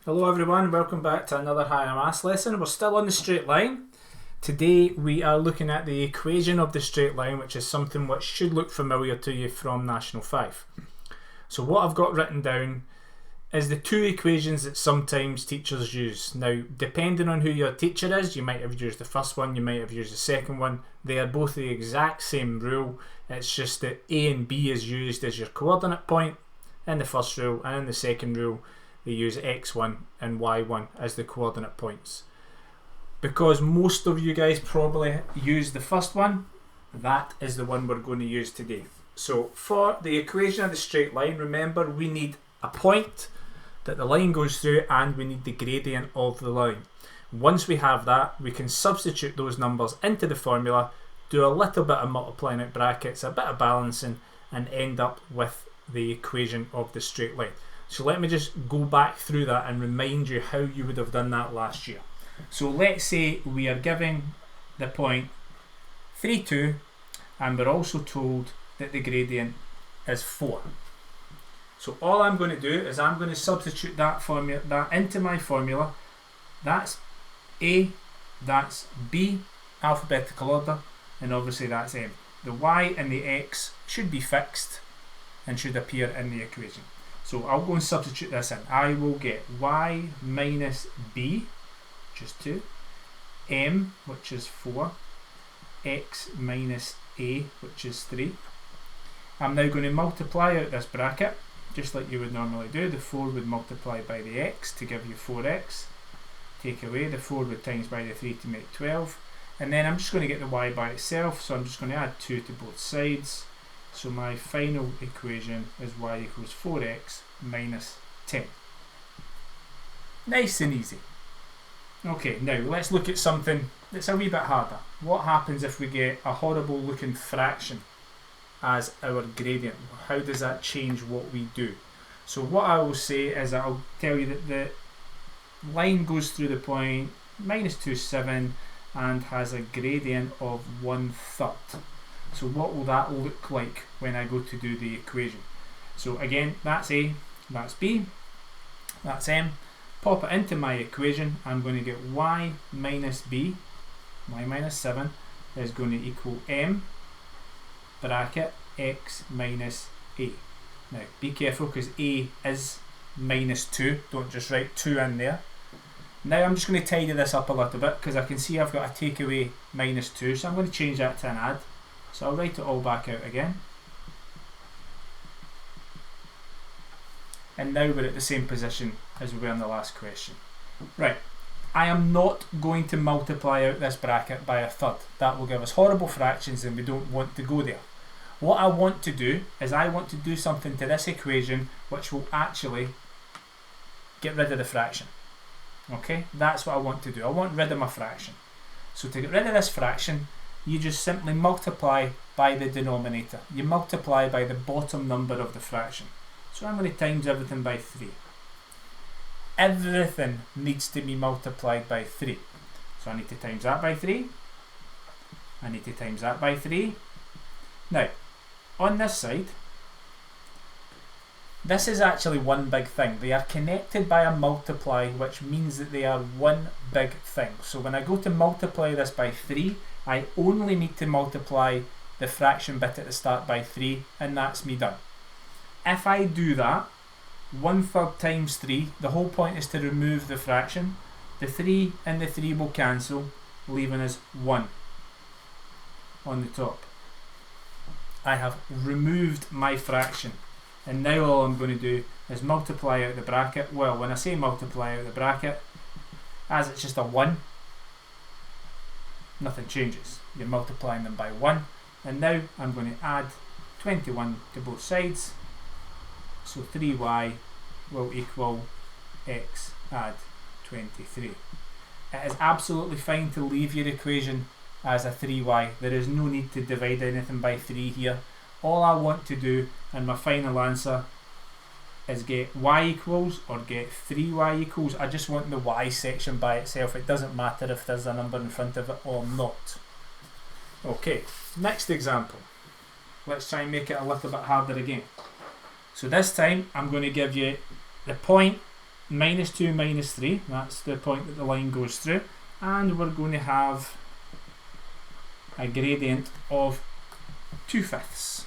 Hello everyone, welcome back to another higher maths lesson. We're still on the straight line. Today we are looking at the equation of the straight line, which is something which should look familiar to you from National 5. So what I've got written down is the two equations that sometimes teachers use. Now, depending on who your teacher is, you might have used the first one, you might have used the second one. They are both the exact same rule. It's just that A and B is used as your coordinate point in the first rule, and in the second rule they use x1 and y1 as the coordinate points. Because most of you guys probably use the first one, that is the one we're going to use today. So for the equation of the straight line, remember we need a point that the line goes through and we need the gradient of the line. Once we have that, we can substitute those numbers into the formula, do a little bit of multiplying out brackets, a bit of balancing, and end up with the equation of the straight line. So let me just go back through that and remind you how you would have done that last year. So let's say we are giving the point 3, 2, and we're also told that the gradient is 4. So all I'm going to do is I'm going to substitute that into my formula. That's A, that's B, alphabetical order, and obviously that's M. The Y and the X should be fixed and should appear in the equation. So I'll go and substitute this in. I will get y minus b, which is 2, m, which is 4, x minus a, which is 3. I'm now going to multiply out this bracket, just like you would normally do. The 4 would multiply by the x to give you 4x. Take away the 4 would times by the 3 to make 12. And then I'm just going to get the y by itself, so I'm just going to add 2 to both sides. So my final equation is y equals 4x minus 10. Nice and easy. Okay, now let's look at something that's a wee bit harder. What happens if we get a horrible looking fraction as our gradient? How does that change what we do? So what I will say is I'll tell you that the line goes through the point minus 2, 7 and has a gradient of 1/3. So what will that look like when I go to do the equation? So again, that's A, that's B, that's M. Pop it into my equation. I'm going to get y minus b, y minus 7, is going to equal m bracket x minus a. Now be careful because a is minus 2. Don't just write 2 in there. Now I'm just going to tidy this up a little bit because I can see I've got a take away minus 2. So I'm going to change that to an add. So I'll write it all back out again. And now we're at the same position as we were in the last question. Right, I am not going to multiply out this bracket by 1/3. That will give us horrible fractions and we don't want to go there. What I want to do is I want to do something to this equation which will actually get rid of the fraction. Okay, that's what I want to do. I want rid of my fraction. So to get rid of this fraction, you just simply multiply by the denominator. You multiply by the bottom number of the fraction. So I'm going to times everything by 3. Everything needs to be multiplied by 3. So I need to times that by 3. I need to times that by 3. Now, on this side, this is actually one big thing. They are connected by a multiply, which means that they are one big thing. So when I go to multiply this by 3, I only need to multiply the fraction bit at the start by 3, and that's me done. If I do that, 1/3 times 3, the whole point is to remove the fraction. The 3 and the 3 will cancel, leaving us 1 on the top. I have removed my fraction. And now all I'm going to do is multiply out the bracket. Well, when I say multiply out the bracket, as it's just a 1, nothing changes. You're multiplying them by 1. And now I'm going to add 21 to both sides. So 3y will equal x add 23. It is absolutely fine to leave your equation as a 3y. There is no need to divide anything by 3 here. All I want to do and my final answer is get y equals or get 3y equals. I just want the y section by itself. It doesn't matter if there's a number in front of it or not. Okay, next example. Let's try and make it a little bit harder again. So this time I'm going to give you the point minus 2 minus 3, that's the point that the line goes through, and we're going to have a gradient of 2/5.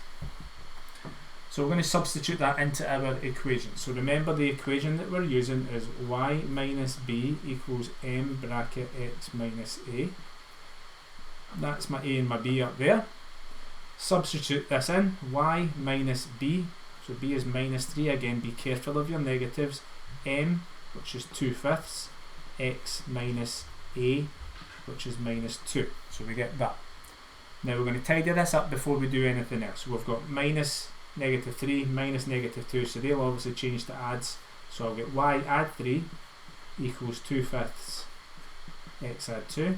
So we're going to substitute that into our equation. So remember, the equation that we're using is y minus b equals m bracket x minus a. That's my a and my b up there. Substitute this in, y minus b, so b is minus 3, again be careful of your negatives, m, which is 2/5, x minus a, which is minus 2. So we get that. Now we're going to tidy this up before we do anything else. So we've got minus negative 3 minus negative 2, so they'll obviously change to adds. So I'll get y add 3 equals 2/5 x add 2.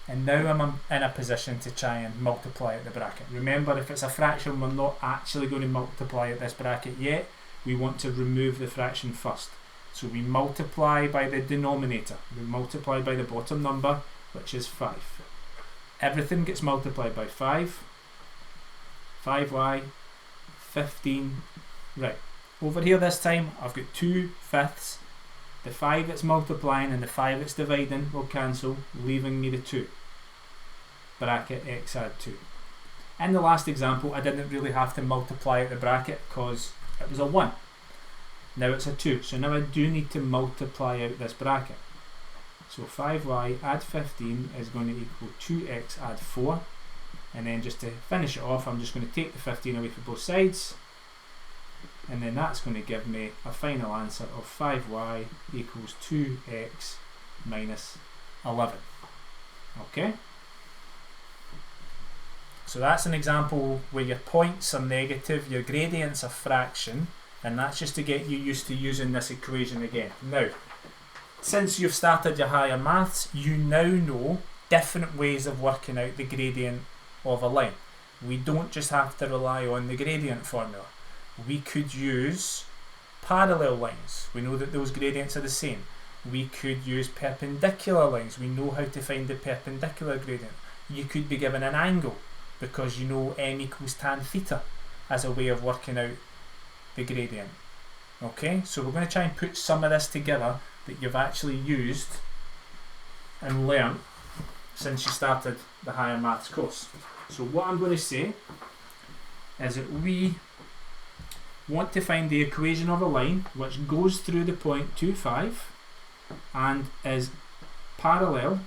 And now I'm in a position to try and multiply at the bracket. Remember, if it's a fraction, we're not actually going to multiply at this bracket yet. We want to remove the fraction first. So we multiply by the denominator. We multiply by the bottom number, which is 5. Everything gets multiplied by 5. 5y, 15. Right, over here this time I've got 2/5. The 5 that's multiplying and the 5 that's dividing will cancel, leaving me the 2. Bracket x add 2. In the last example I didn't really have to multiply at the bracket because it was a 1. Now it's a 2, so now I do need to multiply out this bracket. So 5y add 15 is going to equal 2x add 4. And then just to finish it off, I'm just going to take the 15 away from both sides, and then that's going to give me a final answer of 5y equals 2x minus 11. Okay? So that's an example where your points are negative, your gradient's a fraction, and that's just to get you used to using this equation again. Now, since you've started your higher maths, you now know different ways of working out the gradient of a line. We don't just have to rely on the gradient formula. We could use parallel lines. We know that those gradients are the same. We could use perpendicular lines. We know how to find the perpendicular gradient. You could be given an angle because you know m equals tan theta as a way of working out the gradient. Okay, so we're going to try and put some of this together that you've actually used and learned since you started the higher maths course. So what I'm going to say is that we want to find the equation of a line which goes through the point 2, 5 and is parallel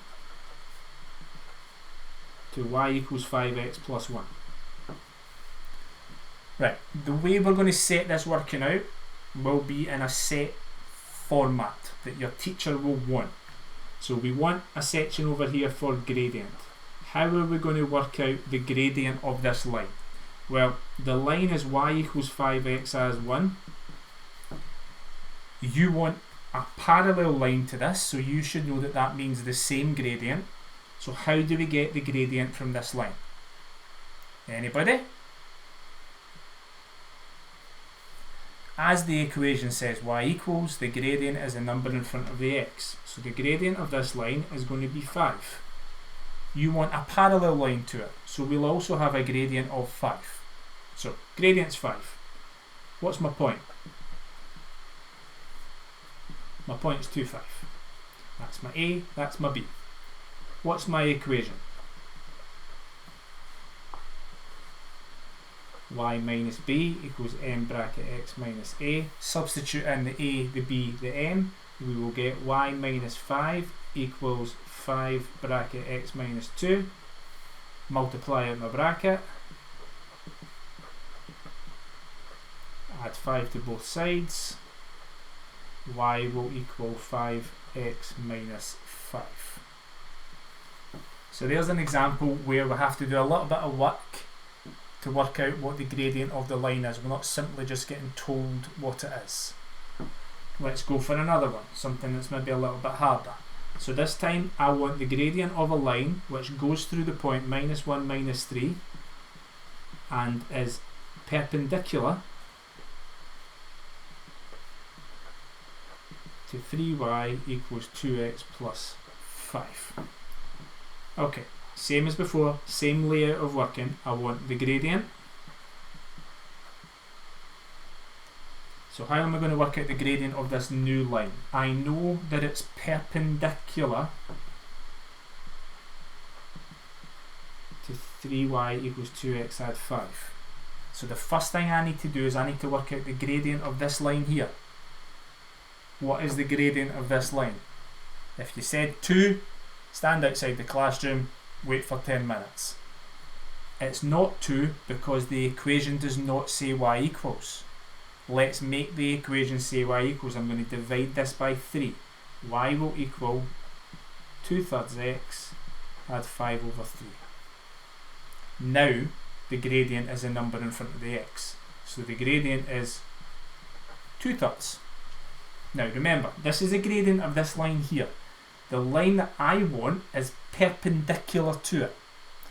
to y equals 5x plus 1. Right, the way we're going to set this working out will be in a set format that your teacher will want. So we want a section over here for gradient. How are we going to work out the gradient of this line? Well, the line is y equals 5x as 1. You want a parallel line to this, so you should know that that means the same gradient. So how do we get the gradient from this line? Anybody? As the equation says, y equals, the gradient is a number in front of the x. So the gradient of this line is going to be 5. You want a parallel line to it, so we'll also have a gradient of 5. So gradient's 5. What's my point? My point is 2, 5. That's my A, that's my B. What's my equation? Y minus b equals m bracket x minus a. Substitute in the a, the b, the m. We will get y minus 5 equals 5 bracket x minus 2. Multiply out my bracket. Add 5 to both sides. Y will equal 5x minus 5. So there's an example where we have to do a little bit of work to work out what the gradient of the line is. We're not simply just getting told what it is. Let's go for another one, something that's maybe a little bit harder. So this time I want the gradient of a line which goes through the point minus 1, minus 3 and is perpendicular to 3y equals 2x plus 5. Okay, same as before, same layout of working. I want the gradient, So how am I going to work out the gradient of this new line? I know that it's perpendicular to 3y equals 2x add 5. So the first thing I need to do is I need to work out the gradient of this line here. What is the gradient of this line? If you said 2, stand outside the classroom, wait for 10 minutes. It's not 2 because the equation does not say y equals. Let's make the equation say y equals. I'm going to divide this by 3. Y will equal 2/3 x add 5 over 3. Now the gradient is a number in front of the x. So the gradient is 2/3. Now remember, this is the gradient of this line here. The line that I want is perpendicular to it.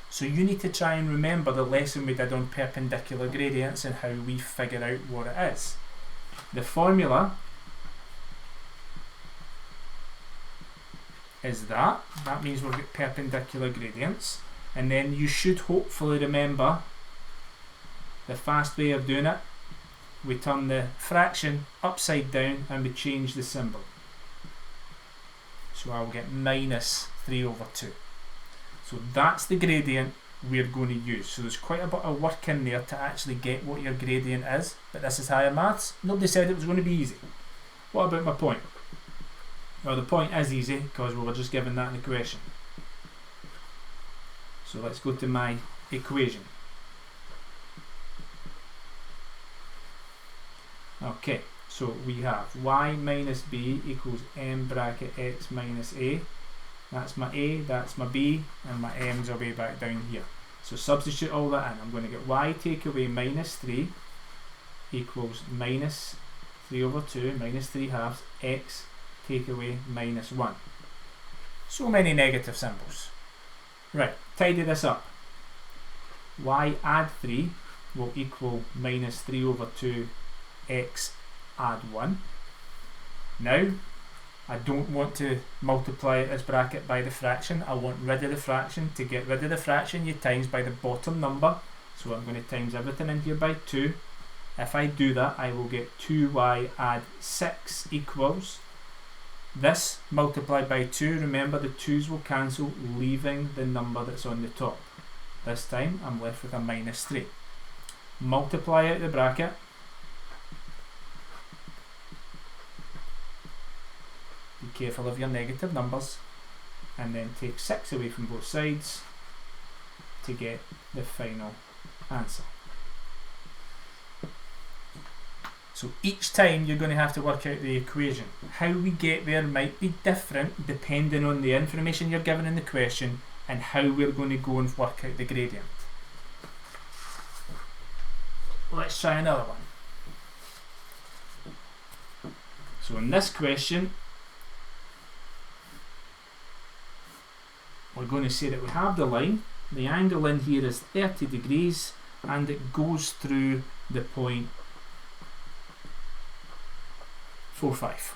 So you need to try and remember the lesson we did on perpendicular gradients and how we figure out what it is. The formula is that. That means we'll get perpendicular gradients. And then you should hopefully remember the fast way of doing it. We turn the fraction upside down and we change the symbol. So I'll get minus 3 over 2. So that's the gradient we're going to use. So there's quite a bit of work in there to actually get what your gradient is. But this is higher maths. Nobody said it was going to be easy. What about my point? Well, the point is easy because we were just given that in the question. So let's go to my equation. Okay, so we have y minus b equals m bracket x minus a. That's my a, that's my b, and my m's are way back down here. So substitute all that in. I'm going to get y take away minus 3 equals minus 3 over 2, minus 3 halves, x take away minus 1. So many negative symbols. Right, tidy this up. Y add 3 will equal minus 3 over 2 x add 1. Now, I don't want to multiply this bracket by the fraction. I want rid of the fraction. To get rid of the fraction, you times by the bottom number. So I'm going to times everything in here by 2. If I do that, I will get 2y add 6 equals this multiplied by 2. Remember, the 2's will cancel, leaving the number that's on the top. This time, I'm left with a minus 3. Multiply out the bracket. Be careful of your negative numbers, and then take 6 away from both sides to get the final answer. So each time you're going to have to work out the equation. How we get there might be different depending on the information you're given in the question and how we're going to go and work out the gradient. Let's try another one. So in this question, we're going to say that we have the line, the angle in here is 30 degrees, and it goes through the point 4,5.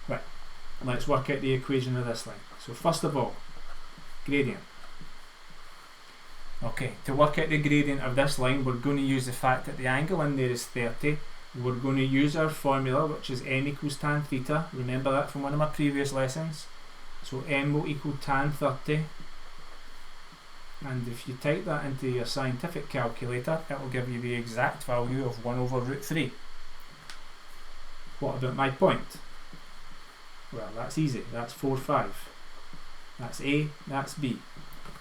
Right, let's work out the equation of this line. So first of all, gradient. Okay, to work out the gradient of this line, we're going to use the fact that the angle in there is 30. We're going to use our formula, which is m equals tan theta. Remember that from one of my previous lessons. So m will equal tan 30. And if you type that into your scientific calculator, it will give you the exact value of 1 over root 3. What about my point? Well, that's easy. That's 4,5. That's A, that's B.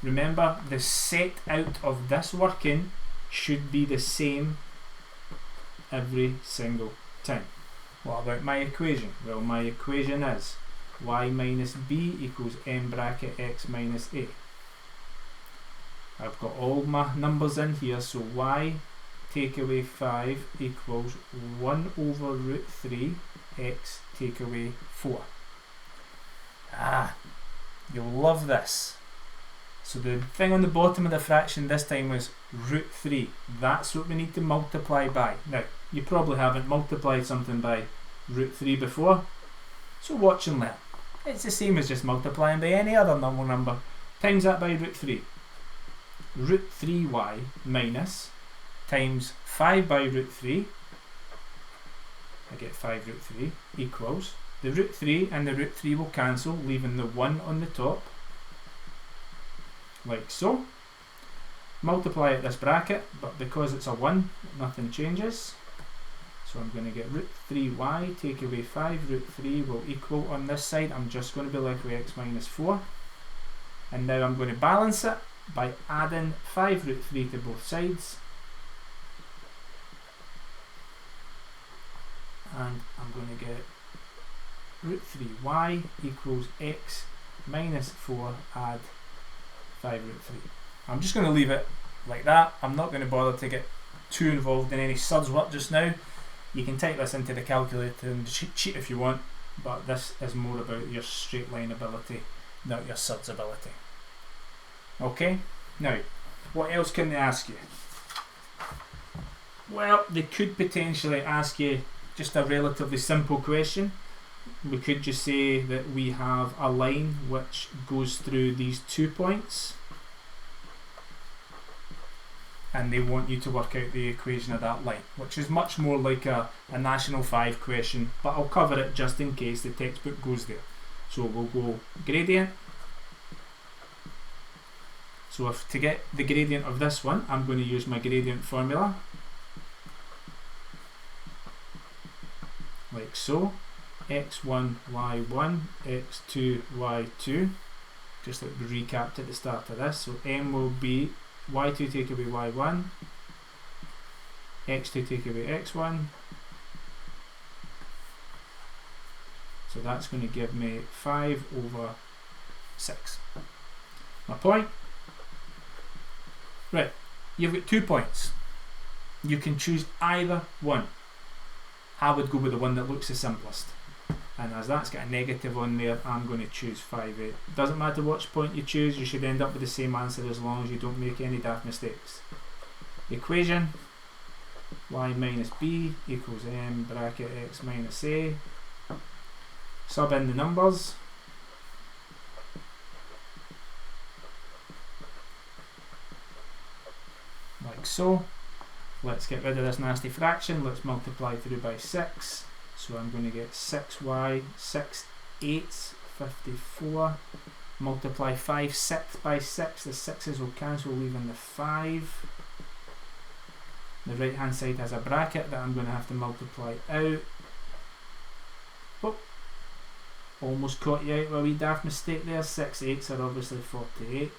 Remember, the set out of this working should be the same every single time. What about my equation? Well, my equation is y minus b equals m bracket x minus a. I've got all my numbers in here, so y take away 5 equals 1 over root 3 x take away 4. You'll love this. So the thing on the bottom of the fraction this time was root 3. That's what we need to multiply by. Now, you probably haven't multiplied something by root 3 before, so watch and learn. It's the same as just multiplying by any other normal number. Times that by root 3. Root 3y minus times 5 by root 3, I get 5 root 3, equals, the root 3 and the root 3 will cancel, leaving the 1 on the top, like so. Multiply at this bracket, but because it's a 1, nothing changes. So I'm going to get root 3y, take away 5, root 3 will equal, on this side I'm just going to be left with x minus 4. And now I'm going to balance it by adding 5 root 3 to both sides. And I'm going to get root 3y equals x minus 4 add 5 root 3. I'm just going to leave it like that. I'm not going to bother to get too involved in any suds work just now. You can type this into the calculator and cheat if you want, but this is more about your straight line ability, not your suds ability. Okay, now what else can they ask you? Well, they could potentially ask you just a relatively simple question. We could just say that we have a line which goes through these 2 points, and they want you to work out the equation of that line, which is much more like a National 5 question, but I'll cover it just in case the textbook goes there. So we'll go gradient. So if to get the gradient of this one, I'm going to use my gradient formula, like so. x1, y1, x2, y2, just like we recapped at the start of this. So m will be y2 take away y1, x2 take away x1, so that's going to give me 5 over 6. My point? Right, you've got 2 points. You can choose either one. I would go with the one that looks the simplest, and as that's got a negative on there, I'm going to choose 5, 8. Doesn't matter which point you choose, you should end up with the same answer as long as you don't make any daft mistakes. Equation, y minus b equals m bracket x minus a. Sub in the numbers. Like so. Let's get rid of this nasty fraction. Let's multiply through by 6. So I'm going to get 6y, 6 8s, 54. Multiply 5 6 by 6. The 6's will cancel, leaving the 5. The right hand side has a bracket that I'm going to have to multiply out. Oh, almost caught you out with a wee daft mistake there. 6 8s are obviously 48.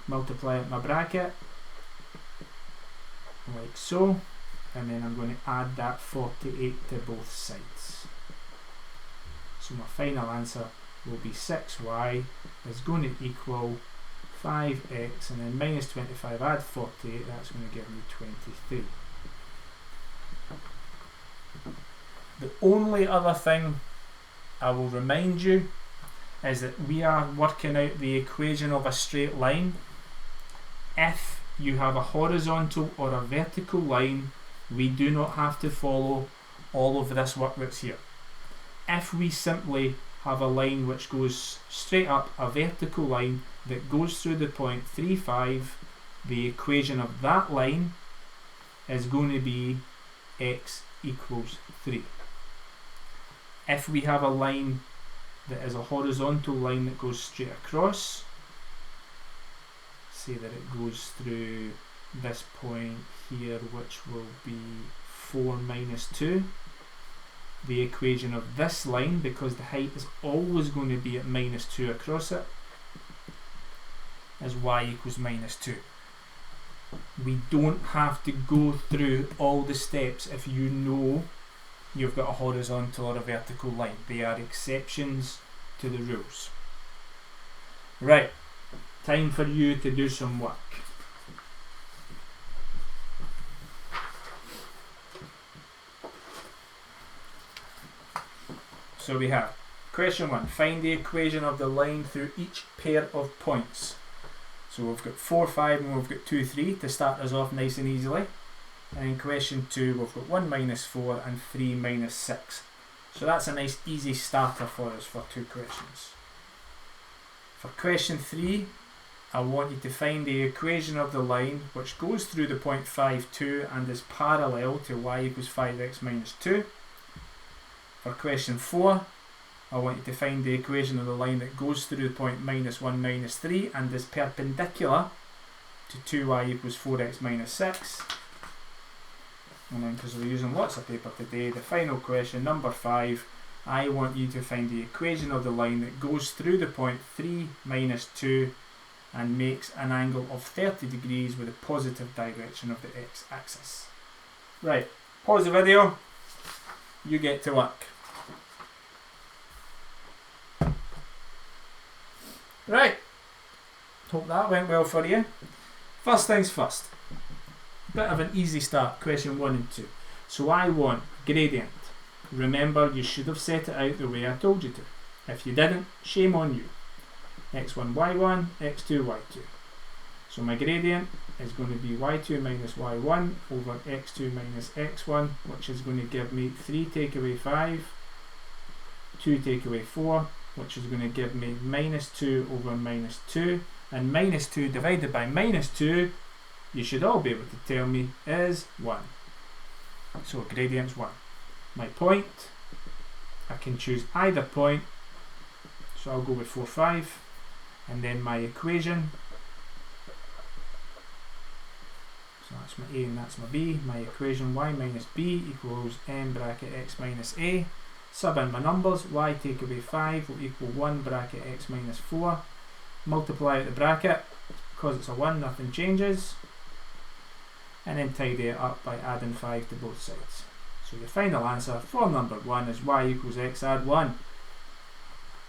Multiply out my bracket, like so, and then I'm going to add that 48 to both sides. So my final answer will be 6y is going to equal 5x, and then minus 25, add 48, that's going to give me 23. The only other thing I will remind you is that we are working out the equation of a straight line. If you have a horizontal or a vertical line, we do not have to follow all of this work that's here. If we simply have a line which goes straight up, a vertical line that goes through the point 3, 5, the equation of that line is going to be x equals 3. If we have a line that is a horizontal line that goes straight across, say that it goes through this point here, which will be 4 minus 2. The equation of this line, because the height is always going to be at minus 2 across it, is y equals minus 2. We don't have to go through all the steps if you know you've got a horizontal or a vertical line. They are exceptions to the rules. Right, time for you to do some work. So we have question 1, find the equation of the line through each pair of points. So we've got 4, 5 and we've got 2, 3 to start us off nice and easily. And in question 2 we've got 1 minus 4 and 3 minus 6. So that's a nice easy starter for us for 2 questions. For question 3, I want you to find the equation of the line which goes through the point 5, 2 and is parallel to y equals 5x minus 2. For question 4, I want you to find the equation of the line that goes through the point minus 1, minus 3 and is perpendicular to 2y equals 4x minus 6. And then, because we're using lots of paper today, the final question, number 5, I want you to find the equation of the line that goes through the point 3, minus 2 and makes an angle of 30 degrees with a positive direction of the x-axis. Right, pause the video, you get to work. Right, hope that went well for you. First things first, bit of an easy start, question 1 and 2. So I want gradient. Remember, you should have set it out the way I told you to. If you didn't, shame on you. x1, y1, x2, y2. So my gradient is going to be y2 minus y1 over x2 minus x1, which is going to give me 3 take away 5, 2 take away 4, which is going to give me minus 2 over minus 2, and minus 2 divided by minus 2, you should all be able to tell me is 1. So gradient's 1. My point, I can choose either point, so I'll go with 4, 5, and then my equation, so that's my A and that's my B. My equation, y minus b equals m bracket x minus a. Sub in my numbers, y take away 5 will equal 1 bracket x minus 4. Multiply out the bracket, because it's a 1 nothing changes, and then tidy it up by adding 5 to both sides. So the final answer for number 1 is y equals x add 1.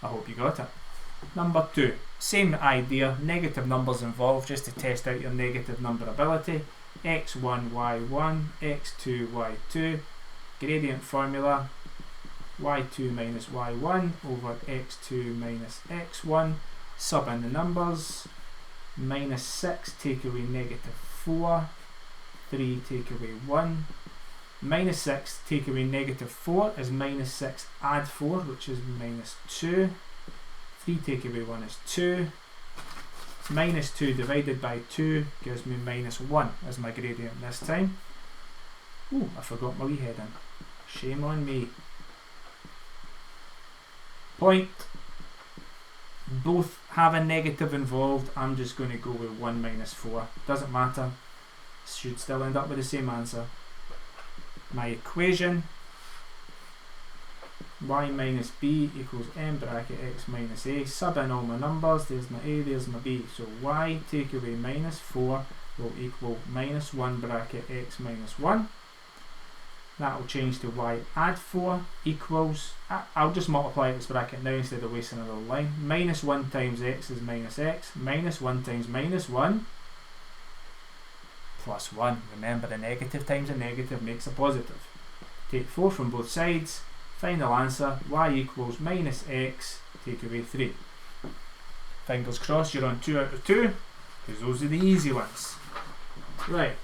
I hope you got it. Number 2, same idea, negative numbers involved just to test out your negative number ability. x1, y1, x2, y2, gradient formula, y2 minus y1 over x2 minus x1, sub in the numbers, minus 6 take away negative 4, 3 take away 1, minus 6 take away negative 4 is minus 6 add 4, which is minus 2, 3 take away 1 is 2, minus 2 divided by 2 gives me minus 1 as my gradient this time. Ooh, I forgot my wee heading. Shame on me. Point. Both have a negative involved. I'm just going to go with 1 minus 4. Doesn't matter. Should still end up with the same answer. My equation, y minus b equals m bracket x minus a. Sub in all my numbers. There's my a, there's my b. So y take away minus 4 will equal minus 1 bracket x minus 1. That will change to y add 4 equals, I'll just multiply this bracket now instead of wasting another line. Minus 1 times x is minus x. Minus 1 times minus 1 plus 1. Remember, a negative times a negative makes a positive. Take 4 from both sides. Final answer, y equals minus x, take away 3. Fingers crossed you're on 2 out of 2, because those are the easy ones. Right,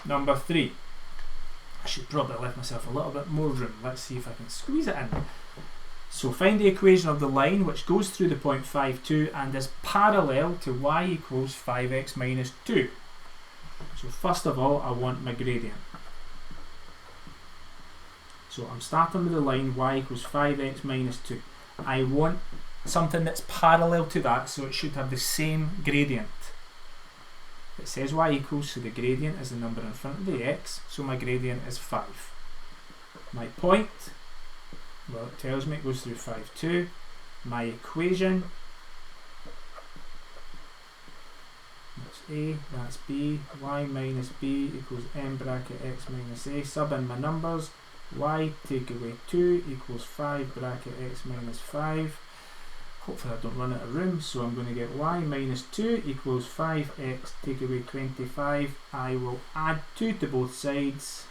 number 3. I should probably left myself a little bit more room. Let's see if I can squeeze it in. So find the equation of the line which goes through the point 5, 2 and is parallel to y equals 5x minus 2. So first of all, I want my gradient. So I'm starting with the line y equals 5x minus 2. I want something that's parallel to that, so it should have the same gradient. It says y equals, so the gradient is the number in front of the x, so my gradient is 5. My point, well, it tells me it goes through 5, 2. My equation, that's a, that's b, y minus b equals m bracket x minus a. Sub in my numbers, y take away 2 equals 5 bracket x minus 5. Hopefully I don't run out of room, so I'm going to get y minus 2 equals 5x take away 25. I will add 2 to both sides.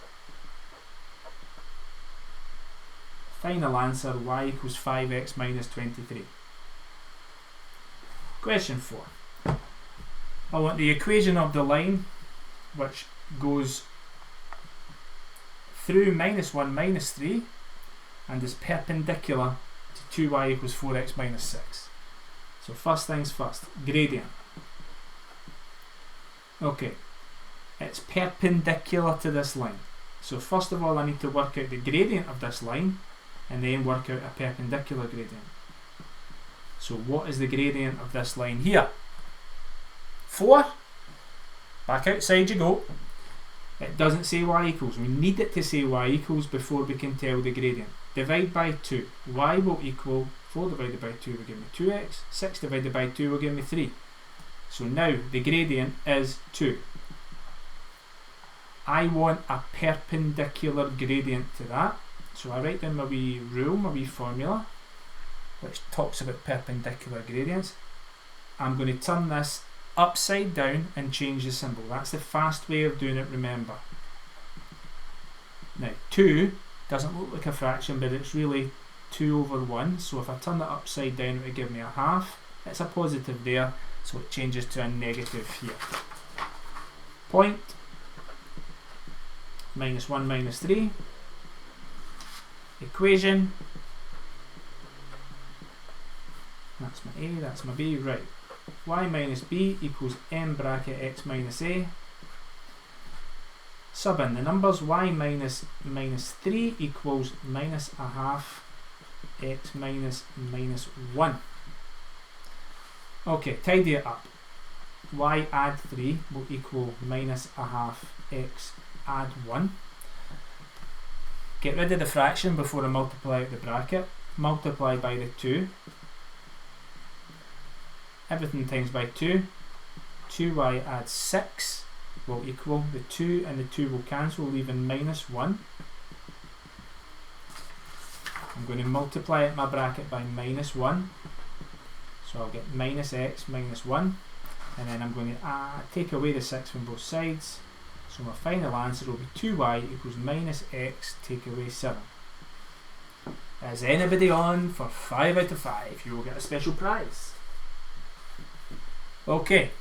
Final answer, y equals 5x minus 23. Question 4. I want the equation of the line which goes through minus 1 minus 3 and is perpendicular to 2y equals 4x minus 6. So first things first, gradient. Okay, it's perpendicular to this line. So first of all I need to work out the gradient of this line and then work out a perpendicular gradient. So what is the gradient of this line here? 4. Back outside you go. It doesn't say y equals. We need it to say y equals before we can tell the gradient. Divide by 2. Y will equal 4 divided by 2 will give me 2x. 6 divided by 2 will give me 3. So now the gradient is 2. I want a perpendicular gradient to that. So I write down my wee rule, my wee formula, which talks about perpendicular gradients. I'm going to turn this upside down and change the symbol. That's the fast way of doing it, remember. Now 2 doesn't look like a fraction, but it's really 2 over 1. So if I turn it upside down, it would give me a half. It's a positive there, so it changes to a negative here. Point minus 1 minus 3. Equation. That's my A, that's my B, right. Y minus B equals m bracket x minus A. Sub in the numbers. Y minus 3 equals minus a half x minus 1. Okay, tidy it up. Y add 3 will equal minus a half x add 1. Get rid of the fraction before I multiply out the bracket. Multiply by the 2. Everything times by 2. 2y add 6 will equal, the 2 and the 2 will cancel, leaving minus 1. I'm going to multiply out my bracket by minus 1. So I'll get minus x minus 1. And then I'm going to take away the 6 from both sides. So my final answer will be 2y equals minus x take away 7. Is anybody on for 5 out of 5? You will get a special prize. Okay,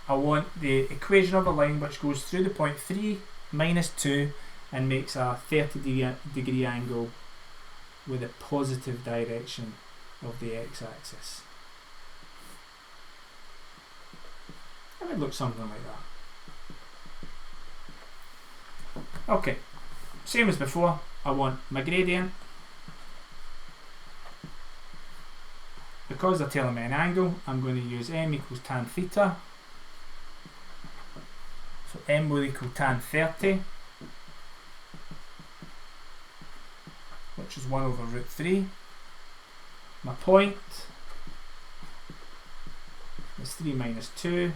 I want the equation of a line which goes through the point 3 minus 2 and makes a 30-degree angle with a positive direction of the x-axis. It would look something like that. Okay, same as before, I want my gradient. Because they're telling me an angle, I'm going to use m equals tan theta. So m will equal tan 30, which is 1 over root 3. My point is 3 minus 2.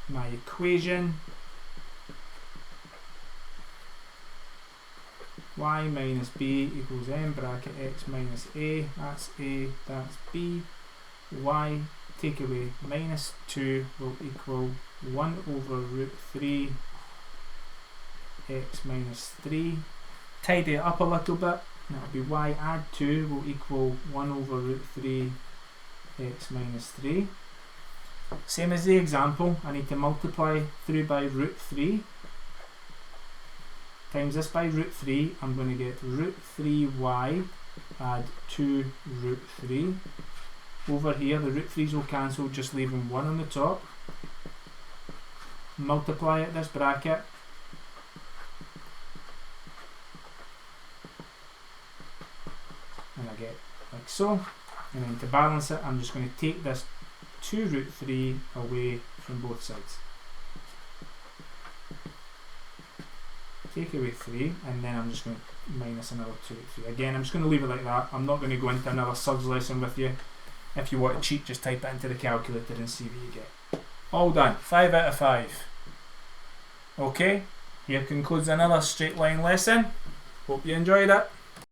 My equation, y minus b equals m bracket x minus a, that's b. Y take away minus 2 will equal 1 over root 3 x minus 3. Tidy it up a little bit, and that'll be y add 2 will equal 1 over root 3 x minus 3. Same as the example, I need to multiply through by root 3. Times this by root 3, I'm going to get root 3y add 2 root 3. Over here, the root 3's will cancel, just leaving 1 on the top. Multiply at this bracket. And I get like so. And then to balance it, I'm just going to take this 2 root 3 away from both sides. Take away 3, and then I'm just going to minus another 2 root 3. Again, I'm just going to leave it like that. I'm not going to go into another surge lesson with you. If you want to cheat, just type it into the calculator and see what you get. All done. 5 out of 5. Okay, here concludes another straight line lesson. Hope you enjoyed it.